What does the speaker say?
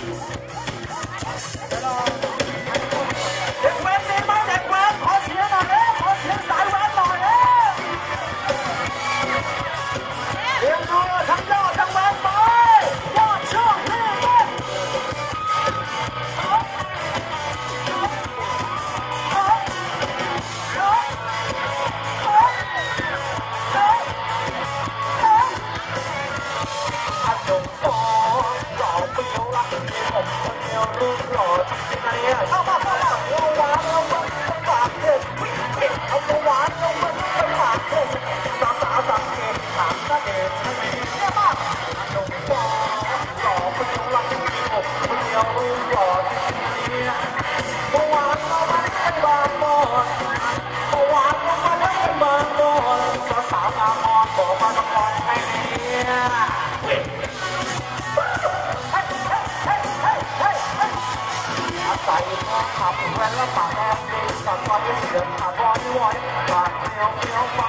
เด็กแว้นมีไหมเด็กแว้นขอเสียงหน่อยเด้ขอเสียงสายแว้นหน่อยเด้เรียนดูทั้งยอดทั้งแว้นไปยอดช่วงที่เล่นรูปหล่อจริงๆนะเนี่ยเข้ามาเราหวานเรามันปากเด็ดเอาหวานเรามันปากเด็ดสาวสังเกตถามซะเด็ดเนี่ยมากหนุ่มหล่อคนเดียวรักผมคนเดียวรูปหล่อจริงๆเนี่ยหวานเรามันเป็นบางบอนหวานเรามันเป็นบางบอนสาวงามอ่อนบอกมาต้องลองให้เนี่ยใส่ผ้าขับแว่นและปากแดงดีสัตว์วันที่เสียงขาดวอนวอนปากเดียวเดียวเบา